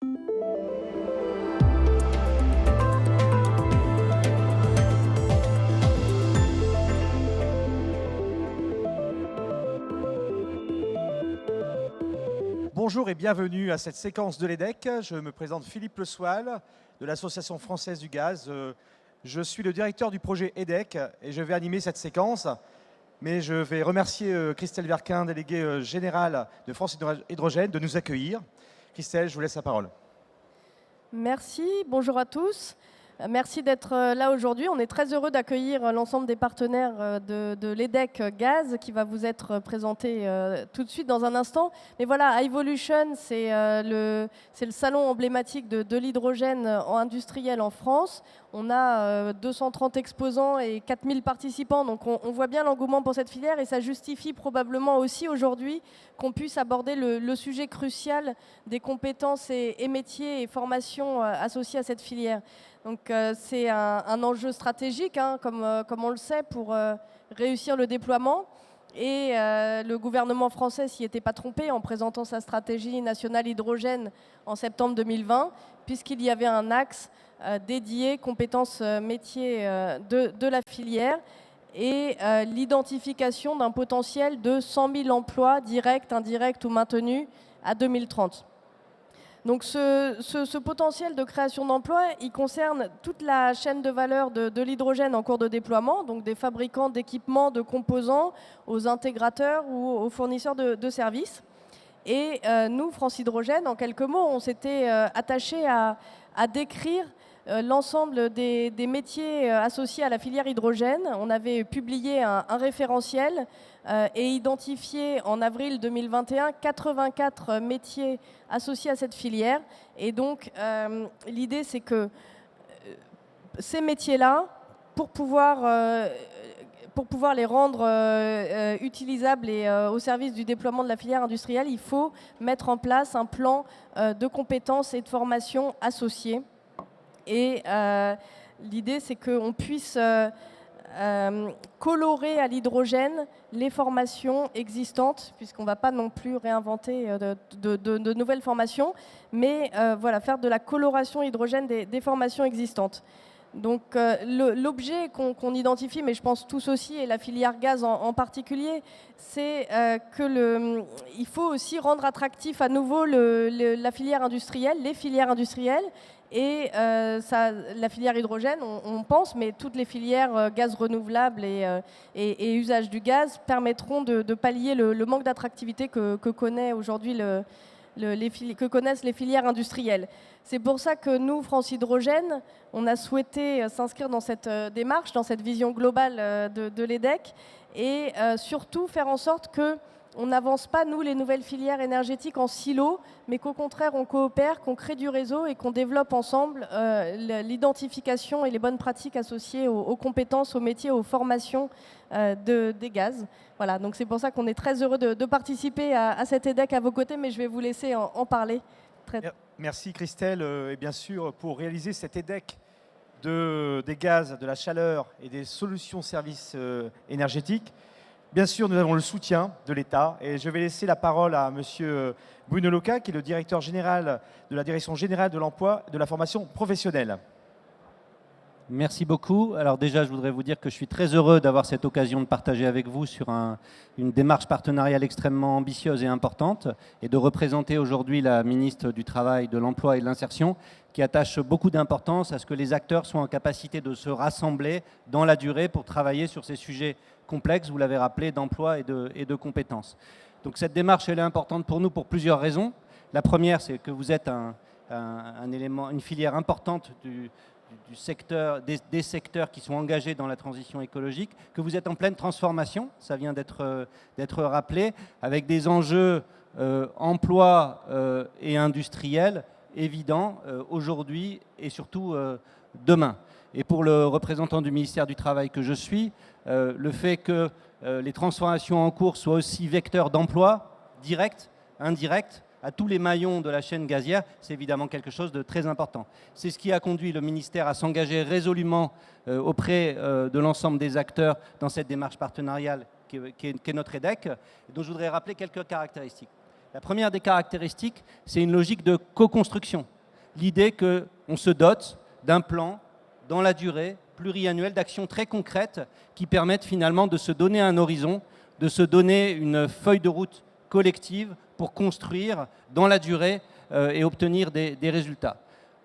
Bonjour et bienvenue à cette séquence de l'EDEC. Je me présente Philippe Le Soual de l'Association française du gaz. Je suis le directeur du projet EDEC et je vais animer cette séquence. Mais je vais remercier Christelle Verquin, déléguée générale de France Hydrogène, de nous accueillir. Christelle, je vous laisse la parole. Merci, bonjour à tous. Merci d'être là aujourd'hui. On est très heureux d'accueillir l'ensemble des partenaires de l'EDEC Gaz qui va vous être présenté tout de suite dans un instant. Mais voilà, Evolution, c'est le salon emblématique de l'hydrogène industriel en France. On a 230 exposants et 4000 participants, donc on voit bien l'engouement pour cette filière et ça justifie probablement aussi aujourd'hui qu'on puisse aborder le sujet crucial des compétences et métiers et formations associés à cette filière. Donc c'est un enjeu stratégique, hein, comme on le sait, pour réussir le déploiement. Et le gouvernement français s'y était pas trompé en présentant sa stratégie nationale hydrogène en septembre 2020, puisqu'il y avait un axe dédié compétences métiers de la filière et l'identification d'un potentiel de 100 000 emplois directs, indirects ou maintenus à 2030. Donc ce potentiel de création d'emplois, il concerne toute la chaîne de valeur de l'hydrogène en cours de déploiement, donc des fabricants d'équipements, de composants, aux intégrateurs ou aux fournisseurs de services. Et nous, France Hydrogène, en quelques mots, on s'était attaché à décrire l'ensemble des métiers associés à la filière hydrogène. On avait publié un référentiel et identifié en avril 2021 84 métiers associés à cette filière. Et donc, l'idée, c'est que ces métiers-là, pour pouvoir les rendre utilisables et au service du déploiement de la filière industrielle, il faut mettre en place un plan de compétences et de formation associés. Et l'idée, c'est qu'on puisse colorer à l'hydrogène les formations existantes, puisqu'on ne va pas non plus réinventer de nouvelles formations, mais voilà, faire de la coloration hydrogène des formations existantes. Donc l'objet qu'on identifie, mais je pense tous aussi, et la filière gaz en particulier, c'est qu'il faut aussi rendre attractif à nouveau la filière industrielle, les filières industrielles, et la filière hydrogène, on pense, mais toutes les filières gaz renouvelables et usage du gaz permettront de pallier le manque d'attractivité que connaît aujourd'hui que connaissent les filières industrielles. C'est pour ça que nous, France Hydrogène, on a souhaité s'inscrire dans cette démarche, dans cette vision globale de l'EDEC et surtout faire en sorte qu'on n'avance pas, nous, les nouvelles filières énergétiques en silo, mais qu'au contraire, on coopère, qu'on crée du réseau et qu'on développe ensemble l'identification et les bonnes pratiques associées aux compétences, aux métiers, aux formations des gaz. Voilà, donc c'est pour ça qu'on est très heureux de participer à cet EDEC à vos côtés, mais je vais vous laisser en parler. Merci Christelle. Et bien sûr, pour réaliser cet EDEC des gaz, de la chaleur et des solutions services énergétiques, bien sûr, nous avons le soutien de l'État. Et je vais laisser la parole à monsieur Bruno Loca, qui est le directeur général de la Direction générale de l'emploi et de la formation professionnelle. Merci beaucoup. Alors déjà, je voudrais vous dire que je suis très heureux d'avoir cette occasion de partager avec vous sur une démarche partenariale extrêmement ambitieuse et importante et de représenter aujourd'hui la ministre du Travail, de l'Emploi et de l'Insertion qui attache beaucoup d'importance à ce que les acteurs soient en capacité de se rassembler dans la durée pour travailler sur ces sujets complexes, vous l'avez rappelé, d'emploi et de compétences. Donc cette démarche, elle est importante pour nous pour plusieurs raisons. La première, c'est que vous êtes un élément, une filière importante du secteur, des secteurs qui sont engagés dans la transition écologique, que vous êtes en pleine transformation, ça vient d'être rappelé, avec des enjeux emploi et industriels évidents aujourd'hui et surtout demain. Et pour le représentant du ministère du Travail que je suis, le fait que les transformations en cours soient aussi vecteurs d'emploi direct, indirect, à tous les maillons de la chaîne gazière, c'est évidemment quelque chose de très important. C'est ce qui a conduit le ministère à s'engager résolument auprès de l'ensemble des acteurs dans cette démarche partenariale qui est notre EDEC, dont je voudrais rappeler quelques caractéristiques. La première des caractéristiques, c'est une logique de co-construction. L'idée qu'on se dote d'un plan dans la durée, pluriannuel, d'actions très concrètes qui permettent finalement de se donner un horizon, de se donner une feuille de route collective pour construire dans la durée et obtenir des résultats.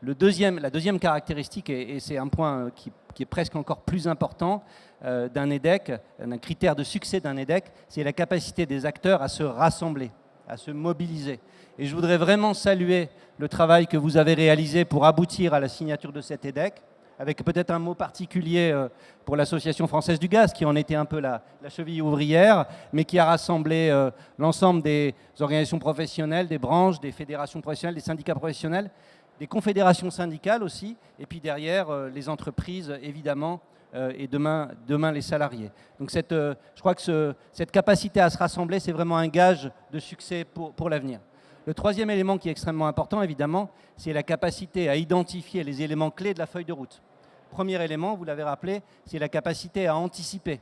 La deuxième caractéristique, et c'est un point qui est presque encore plus important d'un EDEC, un critère de succès d'un EDEC, c'est la capacité des acteurs à se rassembler, à se mobiliser. Et je voudrais vraiment saluer le travail que vous avez réalisé pour aboutir à la signature de cet EDEC, avec peut-être un mot particulier pour l'Association française du gaz, qui en était un peu la cheville ouvrière, mais qui a rassemblé l'ensemble des organisations professionnelles, des branches, des fédérations professionnelles, des syndicats professionnels, des confédérations syndicales aussi, et puis derrière les entreprises, évidemment, et demain les salariés. Donc je crois que cette capacité à se rassembler, c'est vraiment un gage de succès pour l'avenir. Le troisième élément qui est extrêmement important, évidemment, c'est la capacité à identifier les éléments clés de la feuille de route. Premier élément, vous l'avez rappelé, c'est la capacité à anticiper.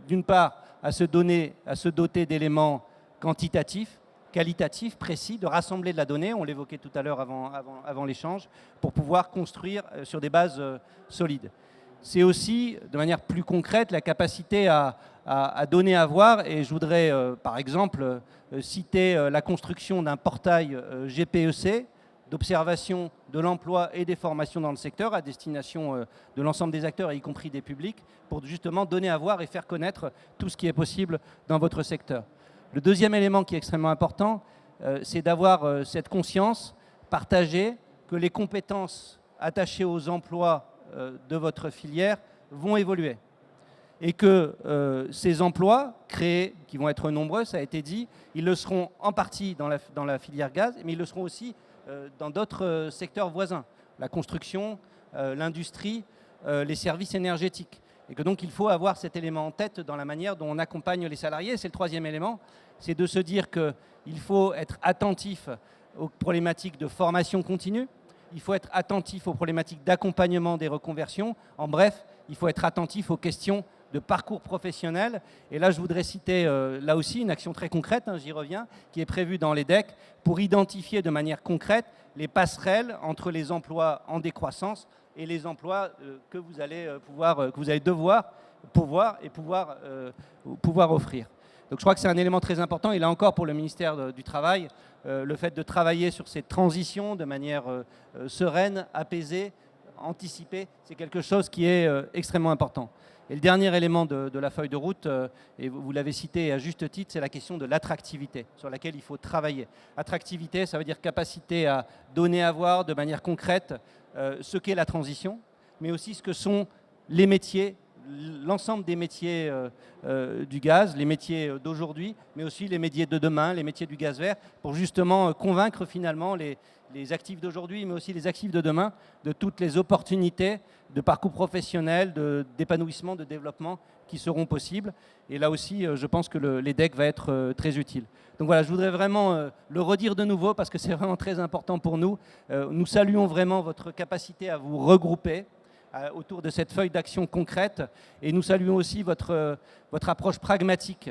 D'une part, à se doter d'éléments quantitatifs, qualitatifs, précis, de rassembler de la donnée, on l'évoquait tout à l'heure avant l'échange, pour pouvoir construire sur des bases solides. C'est aussi, de manière plus concrète, la capacité à donner à voir, et je voudrais, par exemple, citer la construction d'un portail GPEC, d'observation de l'emploi et des formations dans le secteur à destination de l'ensemble des acteurs, y compris des publics, pour justement donner à voir et faire connaître tout ce qui est possible dans votre secteur. Le deuxième élément qui est extrêmement important, c'est d'avoir cette conscience partagée que les compétences attachées aux emplois de votre filière vont évoluer. Et que ces emplois créés, qui vont être nombreux, ça a été dit, ils le seront en partie dans la filière gaz, mais ils le seront aussi dans d'autres secteurs voisins, la construction, l'industrie, les services énergétiques. Et que donc il faut avoir cet élément en tête dans la manière dont on accompagne les salariés. C'est le troisième élément, c'est de se dire qu'il faut être attentif aux problématiques de formation continue, il faut être attentif aux problématiques d'accompagnement des reconversions. En bref, il faut être attentif aux questions de parcours professionnel. Et là, je voudrais citer là aussi une action très concrète, j'y reviens, qui est prévue dans l'EDEC pour identifier de manière concrète les passerelles entre les emplois en décroissance et les emplois que vous allez devoir pouvoir offrir. Donc je crois que c'est un élément très important. Et là encore, pour le ministère du Travail, le fait de travailler sur ces transitions de manière sereine, apaisée, anticipée, c'est quelque chose qui est extrêmement important. Et le dernier élément de la feuille de route, et vous l'avez cité à juste titre, c'est la question de l'attractivité, sur laquelle il faut travailler. Attractivité, ça veut dire capacité à donner à voir de manière concrète ce qu'est la transition, mais aussi ce que sont les métiers, l'ensemble des métiers du gaz, les métiers d'aujourd'hui, mais aussi les métiers de demain, les métiers du gaz vert, pour justement convaincre finalement les actifs d'aujourd'hui, mais aussi les actifs de demain, de toutes les opportunités de parcours professionnel, d'épanouissement, de développement qui seront possibles. Et là aussi, je pense que l'EDEC va être très utile. Donc voilà, je voudrais vraiment le redire de nouveau parce que c'est vraiment très important pour nous. Nous saluons vraiment votre capacité à vous regrouper autour de cette feuille d'action concrète et nous saluons aussi votre approche pragmatique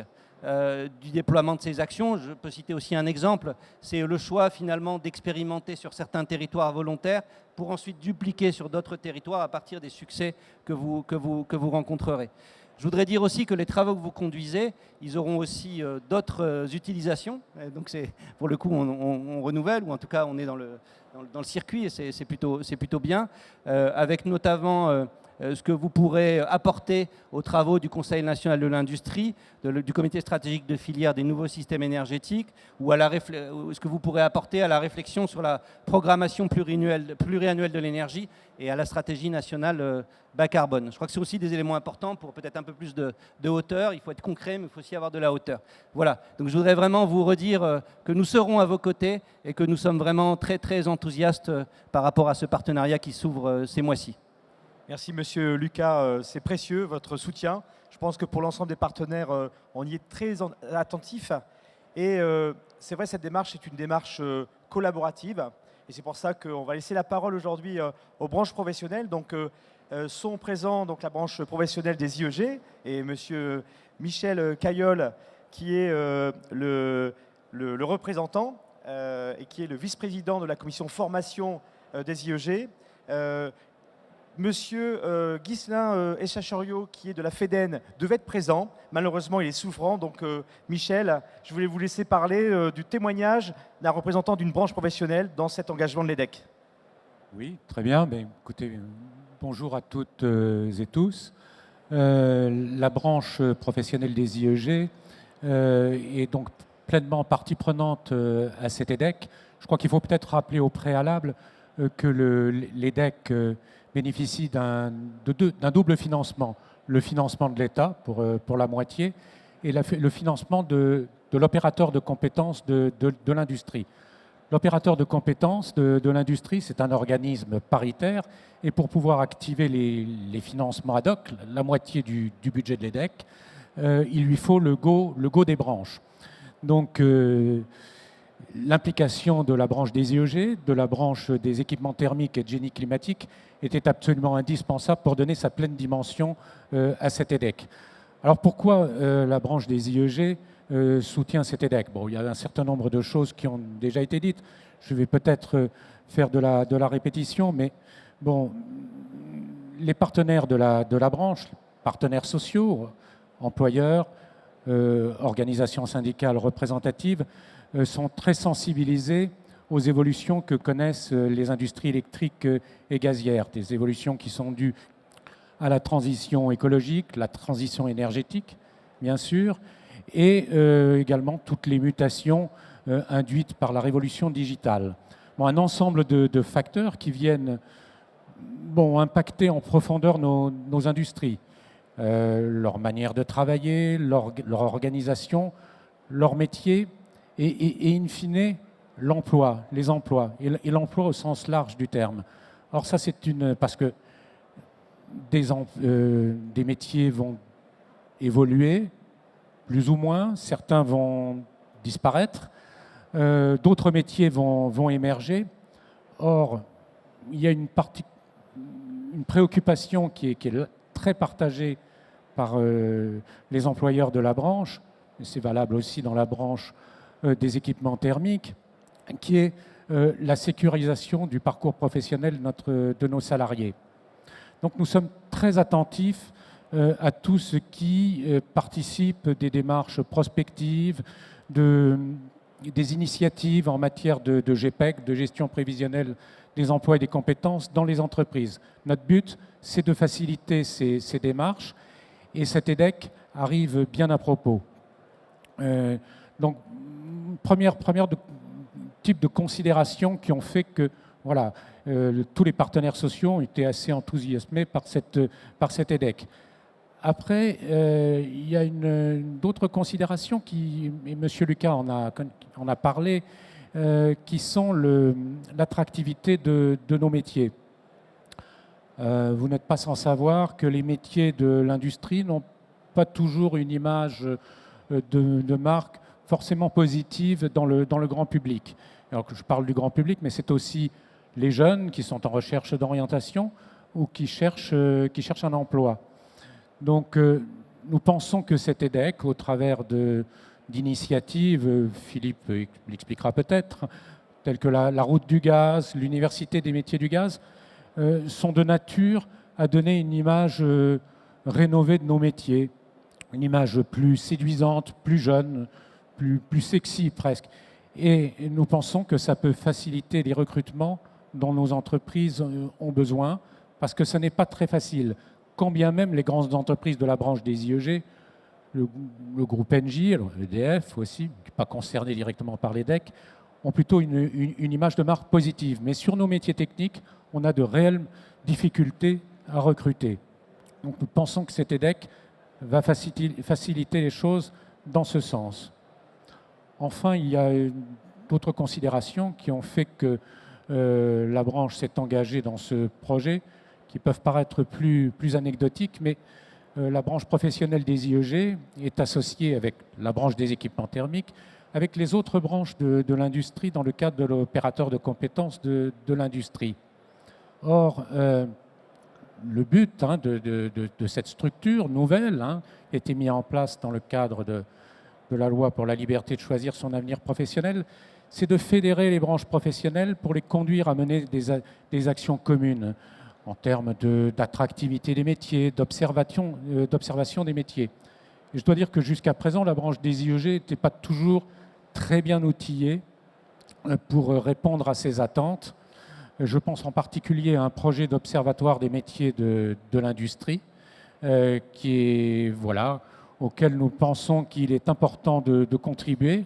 du déploiement de ces actions. Je peux citer aussi un exemple, c'est le choix finalement d'expérimenter sur certains territoires volontaires pour ensuite dupliquer sur d'autres territoires à partir des succès que vous rencontrerez. Je voudrais dire aussi que les travaux que vous conduisez, ils auront aussi d'autres utilisations. Donc pour le coup, on renouvelle, ou en tout cas on est dans le circuit, et c'est plutôt bien, avec notamment ce que vous pourrez apporter aux travaux du Conseil national de l'industrie, du comité stratégique de filière des nouveaux systèmes énergétiques, ou ce que vous pourrez apporter à la réflexion sur la programmation pluriannuelle de l'énergie et à la stratégie nationale bas carbone. Je crois que c'est aussi des éléments importants pour peut-être un peu plus de hauteur. Il faut être concret, mais il faut aussi avoir de la hauteur. Voilà, donc je voudrais vraiment vous redire que nous serons à vos côtés et que nous sommes vraiment très très enthousiastes par rapport à ce partenariat qui s'ouvre ces mois-ci. Merci Monsieur Lucas, c'est précieux votre soutien. Je pense que pour l'ensemble des partenaires, on y est très attentif. Et c'est vrai, cette démarche est une démarche collaborative. Et c'est pour ça qu'on va laisser la parole aujourd'hui aux branches professionnelles. Donc sont présents donc, la branche professionnelle des IEG et Monsieur Michel Caillol, qui est le le représentant et qui est le vice-président de la commission formation des IEG. Monsieur Ghislain Echachorio, qui est de la FEDEN, devait être présent. Malheureusement, il est souffrant. Donc, Michel, je voulais vous laisser parler du témoignage d'un représentant d'une branche professionnelle dans cet engagement de l'EDEC. Oui, très bien. Ben, écoutez, bonjour à toutes et tous. La branche professionnelle des IEG est donc pleinement partie prenante à cet EDEC. Je crois qu'il faut peut-être rappeler au préalable que l'EDEC bénéficie d'un double financement. Le financement de l'État pour la moitié et le financement de l'opérateur de compétences de l'industrie. L'opérateur de compétences de l'industrie, c'est un organisme paritaire et pour pouvoir activer les financements ad hoc, la moitié du budget de l'EDEC, il lui faut le go des branches. Donc, l'implication de la branche des IEG, de la branche des équipements thermiques et de génie climatique était absolument indispensable pour donner sa pleine dimension à cet EDEC. Alors pourquoi la branche des IEG soutient cet EDEC? Bon, il y a un certain nombre de choses qui ont déjà été dites. Je vais peut-être faire de la répétition, mais bon, les partenaires de la branche, partenaires sociaux, employeurs, organisations syndicales représentatives, sont très sensibilisés aux évolutions que connaissent les industries électriques et gazières, des évolutions qui sont dues à la transition écologique, la transition énergétique, bien sûr, et également toutes les mutations induites par la révolution digitale. Bon, un ensemble de facteurs qui viennent impacter en profondeur nos industries, leur manière de travailler, leur organisation, leur métier, et in fine, l'emploi, les emplois, et l'emploi au sens large du terme. Alors ça, c'est parce que des métiers vont évoluer, plus ou moins, certains vont disparaître, d'autres métiers vont émerger. Or, il y a une préoccupation qui est très partagée par les employeurs de la branche, et c'est valable aussi dans la branche des équipements thermiques, qui est la sécurisation du parcours professionnel de nos salariés. Donc nous sommes très attentifs à tout ce qui participe des démarches prospectives, des initiatives en matière de GPEC, de gestion prévisionnelle des emplois et des compétences dans les entreprises. Notre but, c'est de faciliter ces démarches et cet EDEC arrive bien à propos. Donc, première type de considérations qui ont fait que voilà, tous les partenaires sociaux ont été assez enthousiasmés par cet EDEC. Après, il y a d'autres considérations et M. Lucas en a parlé, qui sont l'attractivité de nos métiers. Vous n'êtes pas sans savoir que les métiers de l'industrie n'ont pas toujours une image de marque forcément positive dans le grand public. Alors que je parle du grand public, mais c'est aussi les jeunes qui sont en recherche d'orientation ou qui cherchent un emploi. Donc, nous pensons que cet EDEC, au travers d'initiatives, Philippe l'expliquera peut-être, telles que la route du gaz, l'université des métiers du gaz, sont de nature à donner une image rénovée de nos métiers, une image plus séduisante, plus jeune, plus sexy presque. Et nous pensons que ça peut faciliter les recrutements dont nos entreprises ont besoin, parce que ce n'est pas très facile. Quand bien même les grandes entreprises de la branche des IEG, le groupe Engie, EDF aussi, qui n'est pas concerné directement par l'EDEC, ont plutôt une image de marque positive. Mais sur nos métiers techniques, on a de réelles difficultés à recruter. Donc nous pensons que cet EDEC va faciliter les choses dans ce sens. Enfin, il y a d'autres considérations qui ont fait que la branche s'est engagée dans ce projet, qui peuvent paraître plus anecdotiques, mais la branche professionnelle des IEG est associée avec la branche des équipements thermiques, avec les autres branches de l'industrie dans le cadre de l'opérateur de compétences de l'industrie. Or, le but de cette structure nouvelle a été mis en place dans le cadre de la loi pour la liberté de choisir son avenir professionnel, c'est de fédérer les branches professionnelles pour les conduire à mener des actions communes en termes d'attractivité des métiers, d'observation des métiers. Et je dois dire que jusqu'à présent, la branche des IEG n'était pas toujours très bien outillée pour répondre à ces attentes. Je pense en particulier à un projet d'observatoire des métiers de l'industrie, auquel nous pensons qu'il est important de contribuer.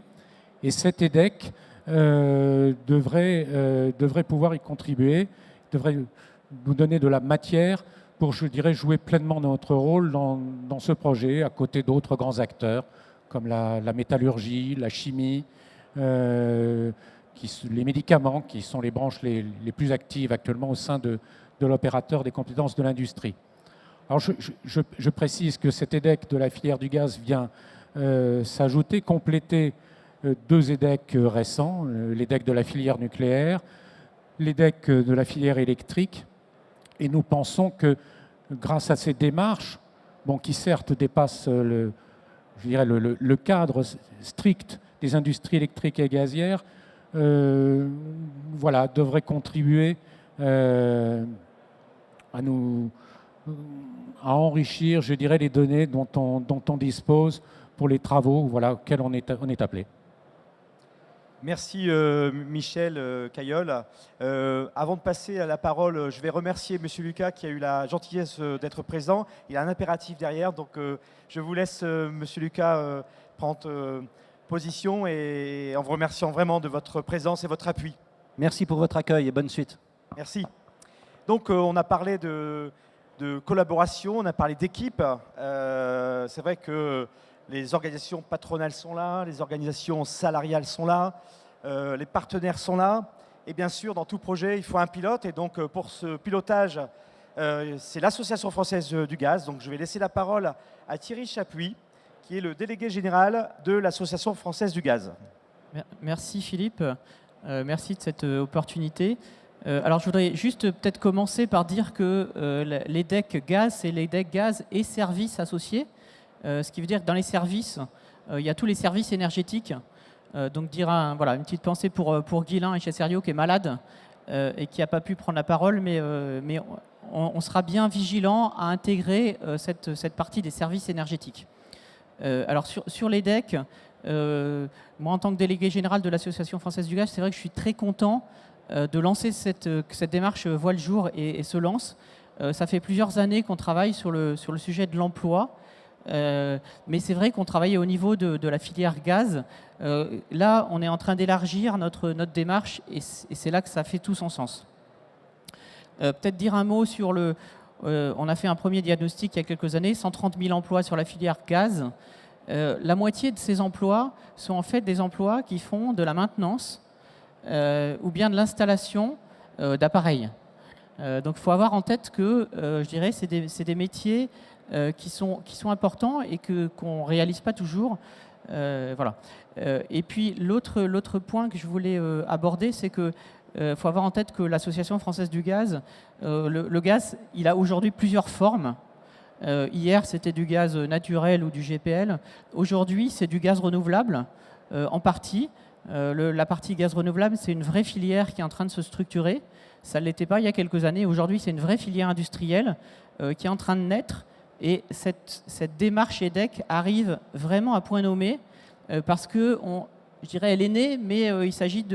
Et cet EDEC devrait pouvoir y contribuer, devrait nous donner de la matière pour, je dirais, jouer pleinement notre rôle dans ce projet, à côté d'autres grands acteurs, comme la métallurgie, la chimie, les médicaments, qui sont les branches les plus actives actuellement au sein de l'opérateur des compétences de l'industrie. Alors je précise que cet EDEC de la filière du gaz vient s'ajouter, compléter deux EDEC récents, l'EDEC de la filière nucléaire, l'EDEC de la filière électrique. Et nous pensons que grâce à ces démarches, qui certes dépassent le cadre strict des industries électriques et gazières, devraient contribuer à enrichir, je dirais, les données dont on dispose pour les travaux auxquels on est appelé. Merci Michel Cailleul. Avant de passer à la parole, je vais remercier Monsieur Lucas qui a eu la gentillesse d'être présent. Il a un impératif derrière, donc je vous laisse Monsieur Lucas prendre position et en vous remerciant vraiment de votre présence et votre appui. Merci pour votre accueil et bonne suite. Merci. Donc on a parlé de collaboration, on a parlé d'équipe. C'est vrai que les organisations patronales sont là, les organisations salariales sont là, les partenaires sont là. Et bien sûr, dans tout projet, il faut un pilote. Et donc, pour ce pilotage, c'est l'Association française du gaz. Donc, je vais laisser la parole à Thierry Chapuis, qui est le délégué général de l'Association française du gaz. Merci Philippe, merci de cette opportunité. Alors, je voudrais juste peut-être commencer par dire que l'EDEC gaz, c'est l'EDEC gaz et services associés. Ce qui veut dire que dans les services, il y a tous les services énergétiques. Donc dire une petite pensée pour Guilain et Chesserio qui est malade et qui n'a pas pu prendre la parole, mais on sera bien vigilant à intégrer cette partie des services énergétiques. Alors sur l'EDEC, moi en tant que délégué général de l'Association française du gaz, c'est vrai que je suis très content de lancer cette démarche voit le jour et se lance. Ça fait plusieurs années qu'on travaille sur le sujet de l'emploi. Mais c'est vrai qu'on travaillait au niveau de la filière gaz. Là, on est en train d'élargir notre démarche et c'est là que ça fait tout son sens. Peut-être dire un mot sur on a fait un premier diagnostic il y a quelques années, 130 000 emplois sur la filière gaz. La moitié de ces emplois sont en fait des emplois qui font de la maintenance ou bien de l'installation d'appareils. Donc il faut avoir en tête que, je dirais, c'est des métiers qui sont importants et qu'on ne réalise pas toujours. Et puis l'autre point que je voulais aborder, c'est qu'il faut avoir en tête que l'Association française du gaz, le gaz, il a aujourd'hui plusieurs formes. Hier, c'était du gaz naturel ou du GPL. Aujourd'hui, c'est du gaz renouvelable en partie. La partie gaz renouvelable, c'est une vraie filière qui est en train de se structurer. Ça ne l'était pas il y a quelques années. Aujourd'hui, c'est une vraie filière industrielle qui est en train de naître. Et cette démarche EDEC arrive vraiment à point nommé parce que, je dirais, elle est née, mais il s'agit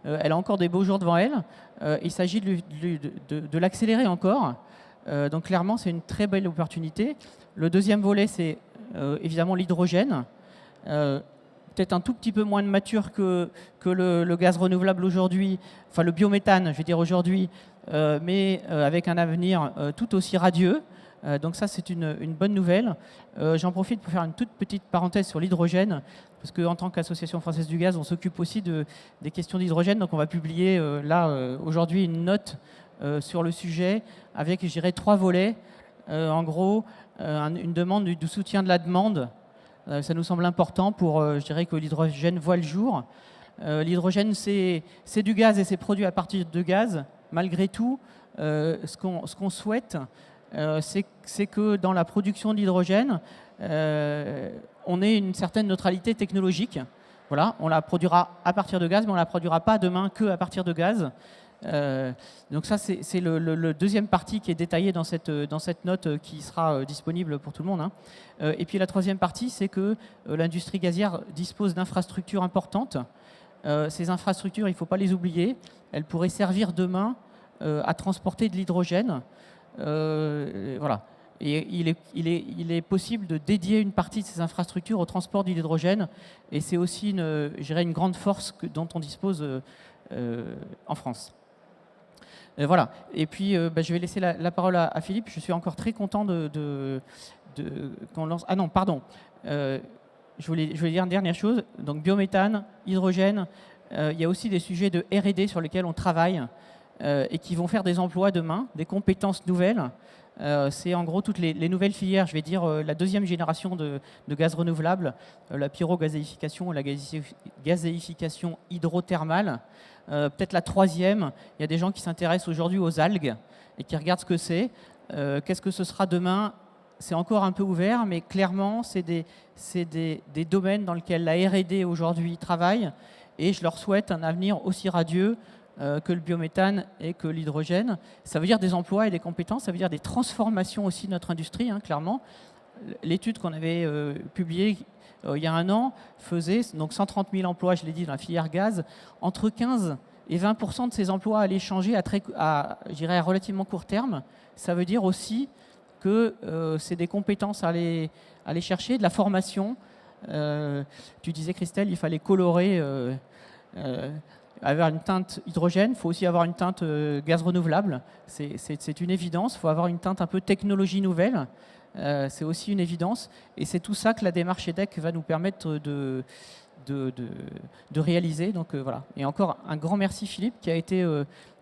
elle a encore des beaux jours devant elle. Il s'agit de l'accélérer encore. Donc clairement, c'est une très belle opportunité. Le deuxième volet, c'est évidemment l'hydrogène. Peut-être un tout petit peu moins de mature que le gaz renouvelable aujourd'hui, enfin le biométhane, je vais dire aujourd'hui, mais avec un avenir tout aussi radieux. Donc ça, c'est une bonne nouvelle. J'en profite pour faire une toute petite parenthèse sur l'hydrogène, parce qu'en tant qu'Association française du gaz, on s'occupe aussi des questions d'hydrogène. Donc on va publier aujourd'hui une note sur le sujet avec, je dirais, 3 volets. En gros, une demande du soutien de la demande. Ça nous semble important pour, je dirais, que l'hydrogène voit le jour. L'hydrogène, c'est du gaz et c'est produit à partir de gaz. Malgré tout, ce qu'on souhaite, c'est que dans la production d'hydrogène, on ait une certaine neutralité technologique. Voilà, on la produira à partir de gaz, mais on ne la produira pas demain que à partir de gaz. Donc ça, c'est le deuxième partie qui est détaillé dans cette note qui sera disponible pour tout le monde, hein. Et puis la troisième partie, c'est que l'industrie gazière dispose d'infrastructures importantes. Ces infrastructures, il ne faut pas les oublier. Elles pourraient servir demain à transporter de l'hydrogène. Voilà. Et il est possible de dédier une partie de ces infrastructures au transport de l'hydrogène. Et c'est aussi une grande force dont on dispose en France. Voilà. Et puis, je vais laisser la parole à Philippe. Je suis encore très content qu'on lance... Ah non, pardon. Je voulais dire une dernière chose. Donc, biométhane, hydrogène. Il y a aussi des sujets de R&D sur lesquels on travaille et qui vont faire des emplois demain, des compétences nouvelles. C'est en gros toutes les nouvelles filières, je vais dire la deuxième génération de gaz renouvelable, la pyrogazéification et la gazéification hydrothermale. Peut-être la troisième, il y a des gens qui s'intéressent aujourd'hui aux algues et qui regardent ce que c'est. Qu'est-ce que ce sera demain? C'est encore un peu ouvert, mais clairement, c'est des domaines dans lesquels la R&D aujourd'hui travaille, et je leur souhaite un avenir aussi radieux que le biométhane et que l'hydrogène. Ça veut dire des emplois et des compétences, ça veut dire des transformations aussi de notre industrie, hein, clairement. L'étude qu'on avait publiée il y a un an faisait donc 130 000 emplois, je l'ai dit, dans la filière gaz. Entre 15 et 20% de ces emplois allaient changer à relativement court terme. Ça veut dire aussi que c'est des compétences à aller chercher, de la formation. Tu disais, Christelle, il fallait colorer, avoir une teinte hydrogène, il faut aussi avoir une teinte gaz renouvelable. C'est une évidence, il faut avoir une teinte un peu technologie nouvelle. C'est aussi une évidence. Et c'est tout ça que la démarche EDEC va nous permettre de réaliser. Donc voilà. Et encore un grand merci, Philippe, qui a été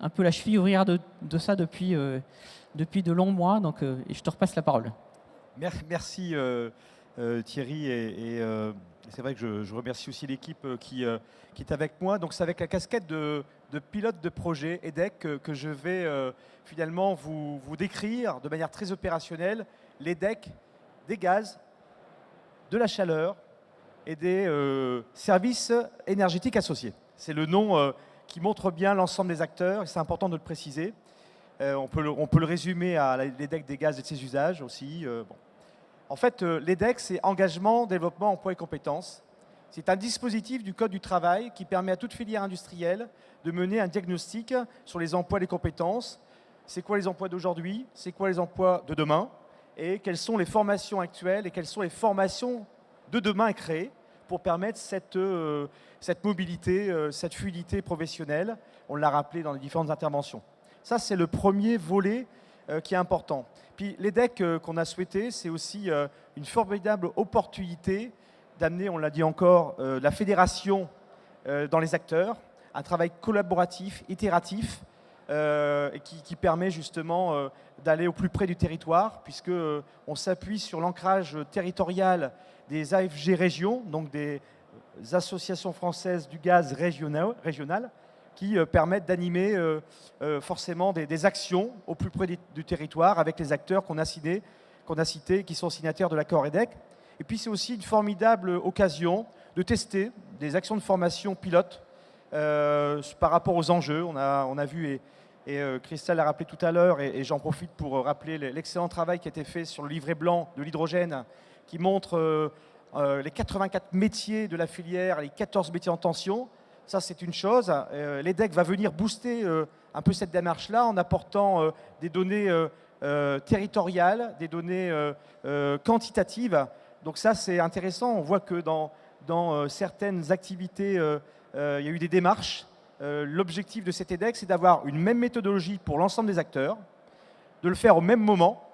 un peu la cheville ouvrière de ça depuis de longs mois. Donc, et je te repasse la parole. Merci Thierry. Et c'est vrai que je remercie aussi l'équipe qui est avec moi. Donc c'est avec la casquette de pilote de projet EDEC que je vais finalement vous décrire de manière très opérationnelle l'EDEC des gaz, de la chaleur et des services énergétiques associés. C'est le nom qui montre bien l'ensemble des acteurs, et c'est important de le préciser. On peut le résumer à l'EDEC des gaz et de ses usages aussi. Bon. En fait, l'EDEC, c'est engagement, développement, emploi et compétences. C'est un dispositif du Code du travail qui permet à toute filière industrielle de mener un diagnostic sur les emplois et les compétences. C'est quoi les emplois d'aujourd'hui? C'est quoi les emplois de demain? Et quelles sont les formations actuelles et quelles sont les formations de demain à créer pour permettre cette mobilité, cette fluidité professionnelle. On l'a rappelé dans les différentes interventions. Ça, c'est le premier volet qui est important. Puis l'EDEC qu'on a souhaité, c'est aussi une formidable opportunité d'amener, on l'a dit encore, la fédération dans les acteurs, un travail collaboratif, itératif, qui permet justement d'aller au plus près du territoire, puisqu'on s'appuie sur l'ancrage territorial des AFG régions, donc des associations françaises du gaz régional, qui permettent d'animer forcément des actions au plus près du territoire avec les acteurs qu'on a cités, qui sont signataires de l'accord EDEC. Et puis c'est aussi une formidable occasion de tester des actions de formation pilotes par rapport aux enjeux. On a vu, et Christelle l'a rappelé tout à l'heure, et j'en profite pour rappeler l'excellent travail qui a été fait sur le livret blanc de l'hydrogène, qui montre les 84 métiers de la filière, les 14 métiers en tension. Ça, c'est une chose. L'EDEC va venir booster un peu cette démarche-là en apportant des données territoriales, des données quantitatives. Donc ça, c'est intéressant. On voit que dans certaines activités, il y a eu des démarches. L'objectif de cet EDEC, c'est d'avoir une même méthodologie pour l'ensemble des acteurs, de le faire au même moment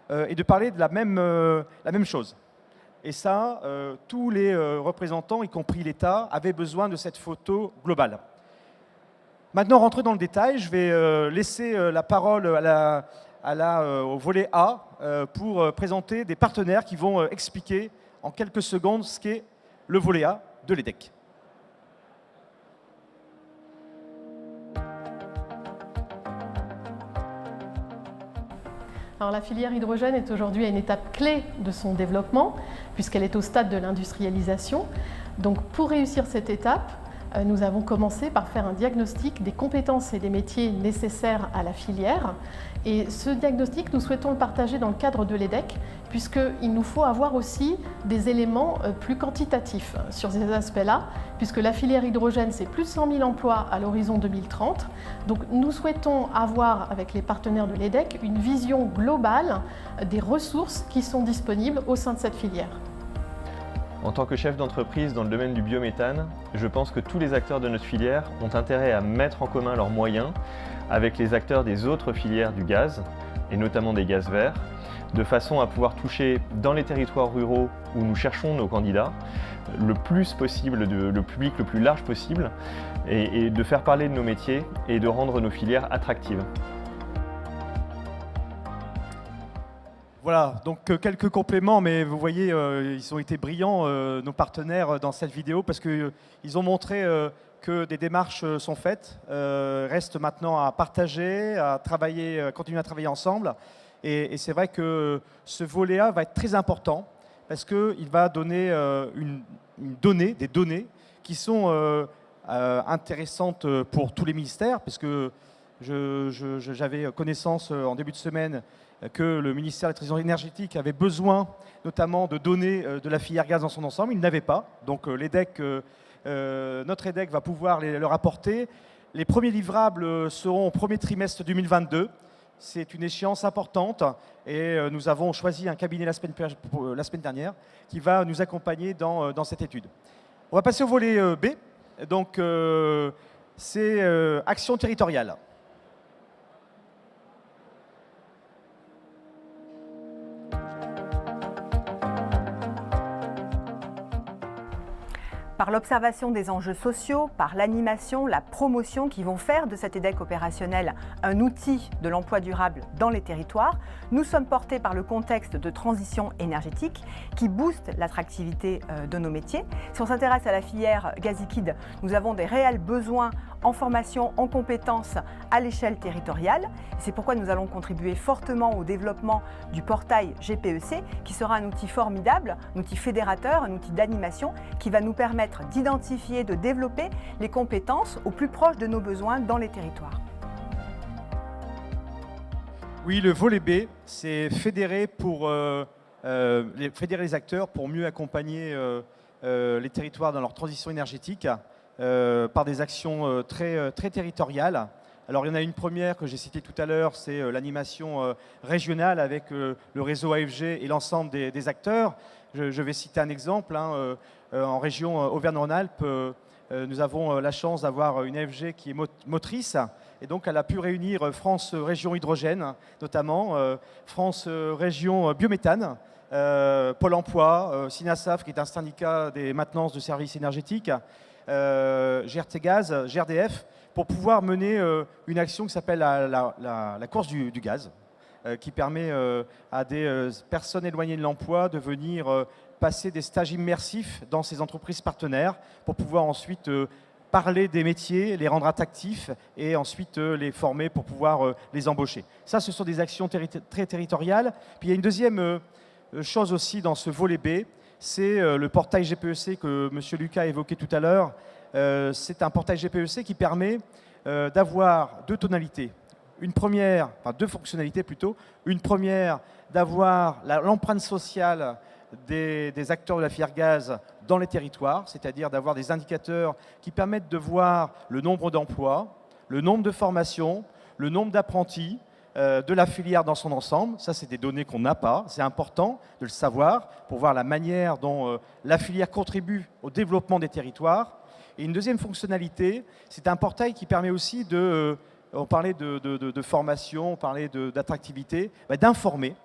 et de parler de la même chose. Et ça, tous les représentants, y compris l'État, avaient besoin de cette photo globale. Maintenant, rentrer dans le détail, je vais laisser la parole au volet A pour présenter des partenaires qui vont expliquer en quelques secondes ce qu'est le volet A de l'EDEC. Alors la filière hydrogène est aujourd'hui à une étape clé de son développement, puisqu'elle est au stade de l'industrialisation. Donc pour réussir cette étape, nous avons commencé par faire un diagnostic des compétences et des métiers nécessaires à la filière. Et ce diagnostic, nous souhaitons le partager dans le cadre de l'EDEC, puisqu'il nous faut avoir aussi des éléments plus quantitatifs sur ces aspects-là, puisque la filière hydrogène, c'est plus de 100 000 emplois à l'horizon 2030. Donc nous souhaitons avoir, avec les partenaires de l'EDEC, une vision globale des ressources qui sont disponibles au sein de cette filière. En tant que chef d'entreprise dans le domaine du biométhane, je pense que tous les acteurs de notre filière ont intérêt à mettre en commun leurs moyens avec les acteurs des autres filières du gaz, et notamment des gaz verts, de façon à pouvoir toucher dans les territoires ruraux où nous cherchons nos candidats, le plus possible, le public le plus large possible, et de faire parler de nos métiers et de rendre nos filières attractives. Voilà, donc quelques compléments, mais vous voyez, ils ont été brillants, nos partenaires, dans cette vidéo, parce qu'ils ont montré que des démarches sont faites, reste maintenant à partager, à travailler, continuer à travailler ensemble. Et c'est vrai que ce volet-là va être très important, parce qu'il va donner des données qui sont intéressantes pour tous les ministères, parce que j'avais connaissance en début de semaine que le ministère de la Transition énergétique avait besoin notamment de données de la filière gaz dans son ensemble. Il n'avait pas. Donc l'EDEC, notre EDEC va pouvoir leur apporter. Les premiers livrables seront au premier trimestre 2022. C'est une échéance importante et nous avons choisi un cabinet la semaine dernière qui va nous accompagner dans cette étude. On va passer au volet B. Donc c'est action territoriale. Par l'observation des enjeux sociaux, par l'animation, la promotion qui vont faire de cet EDEC opérationnel un outil de l'emploi durable dans les territoires, nous sommes portés par le contexte de transition énergétique qui booste l'attractivité de nos métiers. Si on s'intéresse à la filière gaz liquide, nous avons des réels besoins en formation, en compétences à l'échelle territoriale. C'est pourquoi nous allons contribuer fortement au développement du portail GPEC, qui sera un outil formidable, un outil fédérateur, un outil d'animation qui va nous permettre d'identifier, de développer les compétences au plus proche de nos besoins dans les territoires. Oui, le volet B, c'est fédérer les acteurs pour mieux accompagner les territoires dans leur transition énergétique par des actions très territoriales. Alors il y en a une première que j'ai citée tout à l'heure, c'est l'animation régionale avec le réseau AFG et l'ensemble des acteurs. Je vais citer un exemple. En région Auvergne-Rhône-Alpes, nous avons la chance d'avoir une AFG qui est motrice. Et donc, elle a pu réunir France Région Hydrogène, notamment, France Région Biométhane, Pôle Emploi, SINASAF, qui est un syndicat des maintenances de services énergétiques, GRT Gaz, GRDF, pour pouvoir mener une action qui s'appelle la course du gaz, qui permet à des personnes éloignées de l'emploi de venir passer des stages immersifs dans ces entreprises partenaires pour pouvoir ensuite parler des métiers, les rendre attractifs et ensuite les former pour pouvoir les embaucher. Ça, ce sont des actions très territoriales. Puis il y a une deuxième chose aussi dans ce volet B, c'est le portail GPEC que M. Lucas a évoqué tout à l'heure. C'est un portail GPEC qui permet d'avoir deux tonalités. Deux fonctionnalités plutôt. Une première, d'avoir l'empreinte sociale des acteurs de la filière gaz dans les territoires, c'est-à-dire d'avoir des indicateurs qui permettent de voir le nombre d'emplois, le nombre de formations, le nombre d'apprentis de la filière dans son ensemble. Ça, c'est des données qu'on n'a pas. C'est important de le savoir pour voir la manière dont la filière contribue au développement des territoires. Et une deuxième fonctionnalité, c'est un portail qui permet aussi on parlait de formation, on parlait d'attractivité, d'informer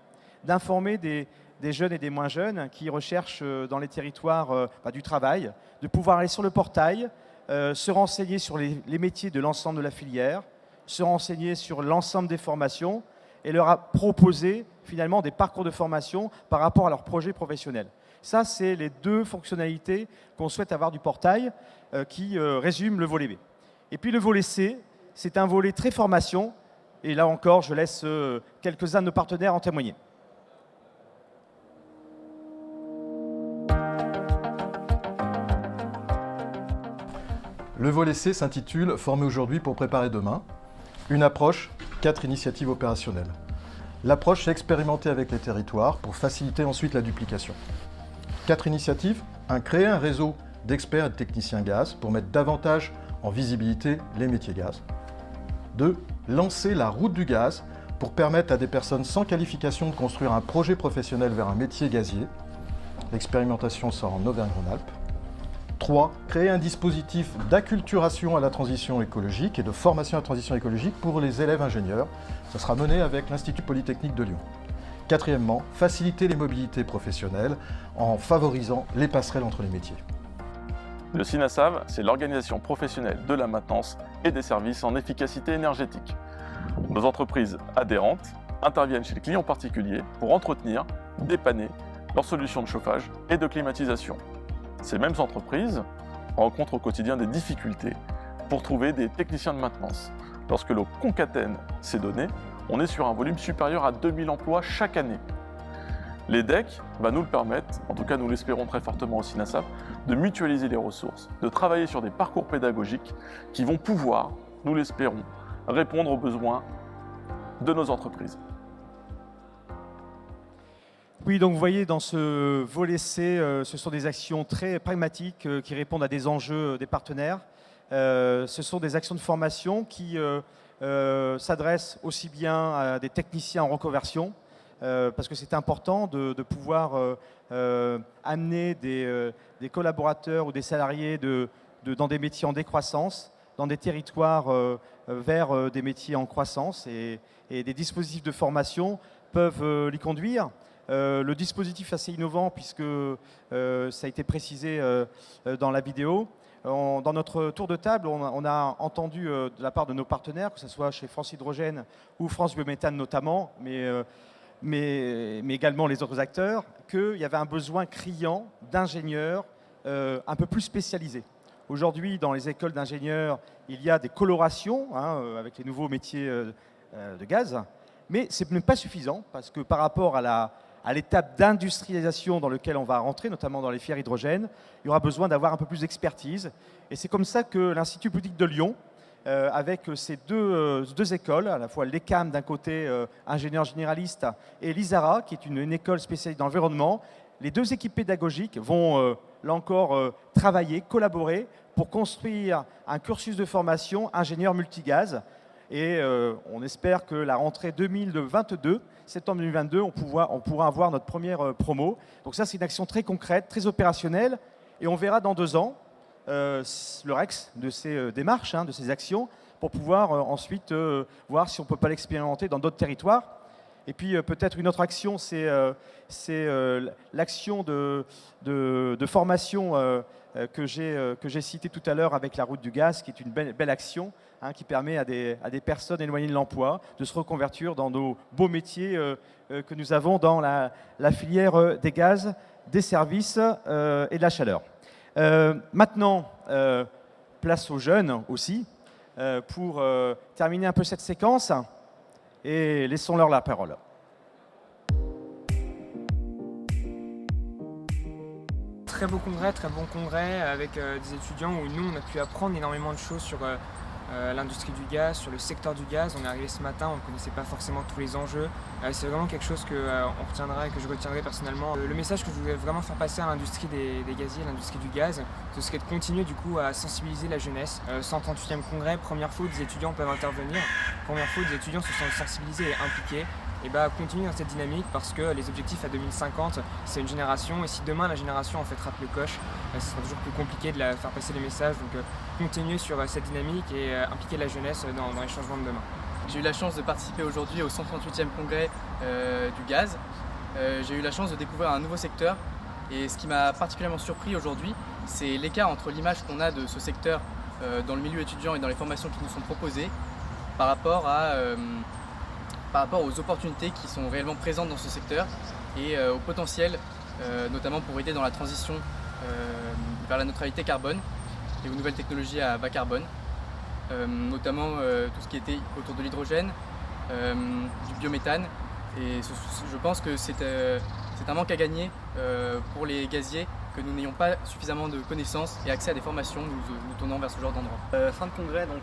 des jeunes et des moins jeunes qui recherchent dans les territoires du travail, de pouvoir aller sur le portail, se renseigner sur les métiers de l'ensemble de la filière, se renseigner sur l'ensemble des formations et leur proposer finalement des parcours de formation par rapport à leur projet professionnel. Ça, c'est les deux fonctionnalités qu'on souhaite avoir du portail qui résument le volet B. Et puis le volet C, c'est un volet très formation Et là encore, je laisse quelques-uns de nos partenaires en témoigner. Le volet C s'intitule « Former aujourd'hui pour préparer demain ». Une approche, 4 initiatives opérationnelles. L'approche, c'est expérimenter avec les territoires pour faciliter ensuite la duplication. 4 initiatives. 1. Créer un réseau d'experts et de techniciens gaz pour mettre davantage en visibilité les métiers gaz. 2. Lancer la route du gaz pour permettre à des personnes sans qualification de construire un projet professionnel vers un métier gazier. L'expérimentation sort en Auvergne-Rhône-Alpes. 3. Créer un dispositif d'acculturation à la transition écologique et de formation à la transition écologique pour les élèves ingénieurs. Ça sera mené avec l'Institut Polytechnique de Lyon. 4. Faciliter les mobilités professionnelles en favorisant les passerelles entre les métiers. Le CINASAV, c'est l'organisation professionnelle de la maintenance et des services en efficacité énergétique. Nos entreprises adhérentes interviennent chez les clients particuliers pour entretenir, dépanner leurs solutions de chauffage et de climatisation. Ces mêmes entreprises rencontrent au quotidien des difficultés pour trouver des techniciens de maintenance. Lorsque l'on concatène ces données, on est sur un volume supérieur à 2000 emplois chaque année. L'EDEC va nous le permettre, en tout cas nous l'espérons très fortement au CINASAV, de mutualiser les ressources, de travailler sur des parcours pédagogiques qui vont pouvoir, nous l'espérons, répondre aux besoins de nos entreprises. Oui, donc vous voyez, dans ce volet C, ce sont des actions très pragmatiques qui répondent à des enjeux des partenaires. Ce sont des actions de formation qui s'adressent aussi bien à des techniciens en reconversion, parce que c'est important de pouvoir amener des collaborateurs ou des salariés dans des métiers en décroissance, dans des territoires vers des métiers en croissance, et des dispositifs de formation peuvent l'y conduire. Le dispositif est assez innovant puisque ça a été précisé dans la vidéo. Dans notre tour de table, on a entendu de la part de nos partenaires, que ce soit chez France Hydrogène ou France Biométhane notamment, mais également les autres acteurs, qu'il y avait un besoin criant d'ingénieurs un peu plus spécialisés. Aujourd'hui, dans les écoles d'ingénieurs, il y a des colorations avec les nouveaux métiers de gaz, mais ce n'est pas suffisant parce que par rapport à l'étape d'industrialisation dans laquelle on va rentrer, notamment dans les filières hydrogènes, il y aura besoin d'avoir un peu plus d'expertise. Et c'est comme ça que l'Institut Polytechnique de Lyon, avec ces deux écoles, à la fois l'ECAM d'un côté, ingénieur généraliste, et l'ISARA, qui est une école spécialisée dans l'environnement, les deux équipes pédagogiques vont, là encore, travailler, collaborer pour construire un cursus de formation ingénieur multigaz. Et on espère que la rentrée 2022, septembre 2022, on pourra avoir notre première promo. Donc ça, c'est une action très concrète, très opérationnelle. Et on verra dans 2 ans le REX de ces démarches, de ces actions, pour pouvoir ensuite voir si on ne peut pas l'expérimenter dans d'autres territoires. Et puis peut-être une autre action, c'est l'action de formation que j'ai citée tout à l'heure avec la route du gaz, qui est une belle action, qui permet à des personnes éloignées de l'emploi de se reconvertir dans nos beaux métiers que nous avons dans la filière des gaz, des services et de la chaleur. Maintenant, place aux jeunes aussi, pour terminer un peu cette séquence, et laissons-leur la parole. Très beau congrès, très bon congrès avec des étudiants où nous on a pu apprendre énormément de choses sur l'industrie du gaz, sur le secteur du gaz. On est arrivé ce matin, on ne connaissait pas forcément tous les enjeux. C'est vraiment quelque chose on retiendra et que je retiendrai personnellement. Le message que je voulais vraiment faire passer à l'industrie des gaziers, l'industrie du gaz, ce serait de continuer du coup à sensibiliser la jeunesse. 138e congrès, première fois où des étudiants peuvent intervenir, première fois où des étudiants se sentent sensibilisés et impliqués. Et continuer dans cette dynamique parce que les objectifs à 2050, c'est une génération, et si demain la génération en fait rate le coche, ce sera toujours plus compliqué de faire passer les messages. Donc continuer sur cette dynamique et impliquer la jeunesse dans les changements de demain. J'ai eu la chance de participer aujourd'hui au 138e congrès du gaz. J'ai eu la chance de découvrir un nouveau secteur, et ce qui m'a particulièrement surpris aujourd'hui, c'est l'écart entre l'image qu'on a de ce secteur dans le milieu étudiant et dans les formations qui nous sont proposées par rapport aux opportunités qui sont réellement présentes dans ce secteur et au potentiel, notamment pour aider dans la transition vers la neutralité carbone et aux nouvelles technologies à bas carbone, notamment tout ce qui était autour de l'hydrogène, du biométhane. Et je pense que c'est un manque à gagner pour les gaziers, que nous n'ayons pas suffisamment de connaissances et accès à des formations, nous tournons vers ce genre d'endroit. Fin de congrès, donc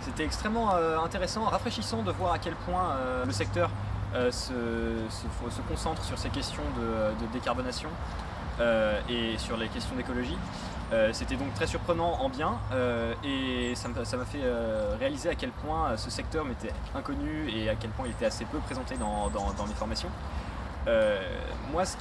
c'était extrêmement intéressant, rafraîchissant de voir à quel point le secteur se concentre sur ces questions de décarbonation et sur les questions d'écologie. C'était donc très surprenant en bien et ça m'a fait réaliser à quel point ce secteur m'était inconnu et à quel point il était assez peu présenté dans mes formations. Moi, ce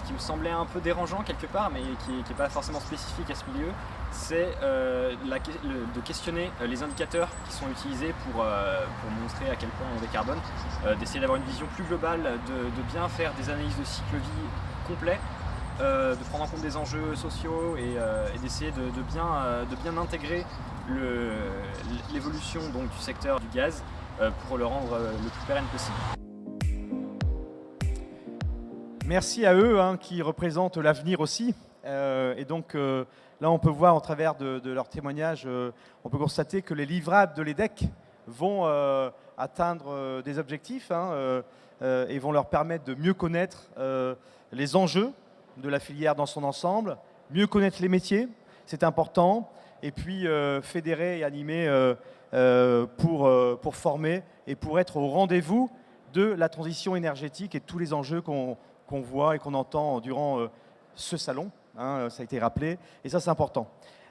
qui me semblait un peu dérangeant quelque part, mais qui n'est pas forcément spécifique à ce milieu, c'est de questionner les indicateurs qui sont utilisés pour montrer à quel point on décarbone, d'essayer d'avoir une vision plus globale, de bien faire des analyses de cycle vie complet, de prendre en compte des enjeux sociaux et d'essayer de bien intégrer l'évolution donc du secteur du gaz pour le rendre le plus pérenne possible. Merci à eux qui représentent l'avenir aussi. Et donc là, on peut voir au travers de leurs témoignages, on peut constater que les livrables de l'EDEC vont atteindre des objectifs et vont leur permettre de mieux connaître les enjeux de la filière dans son ensemble, mieux connaître les métiers, c'est important, et puis fédérer et animer pour former et pour être au rendez-vous de la transition énergétique et tous les enjeux qu'on voit et qu'on entend durant ce salon, ça a été rappelé, et ça c'est important.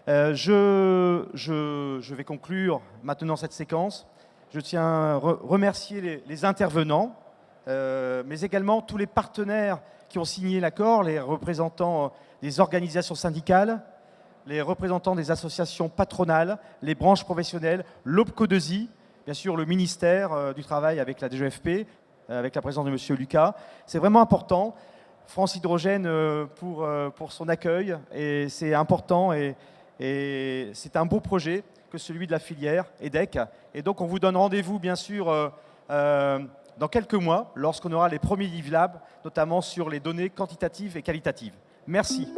Je vais conclure maintenant cette séquence. Je tiens à remercier les intervenants, mais également tous les partenaires qui ont signé l'accord, les représentants des organisations syndicales, les représentants des associations patronales, les branches professionnelles, l'OPCO2I, bien sûr le ministère du Travail avec la DGFP, avec la présence de M. Lucas. C'est vraiment important. France Hydrogène pour son accueil, et c'est important, et c'est un beau projet que celui de la filière EDEC. Et donc on vous donne rendez-vous bien sûr dans quelques mois, lorsqu'on aura les premiers livrables, notamment sur les données quantitatives et qualitatives. Merci.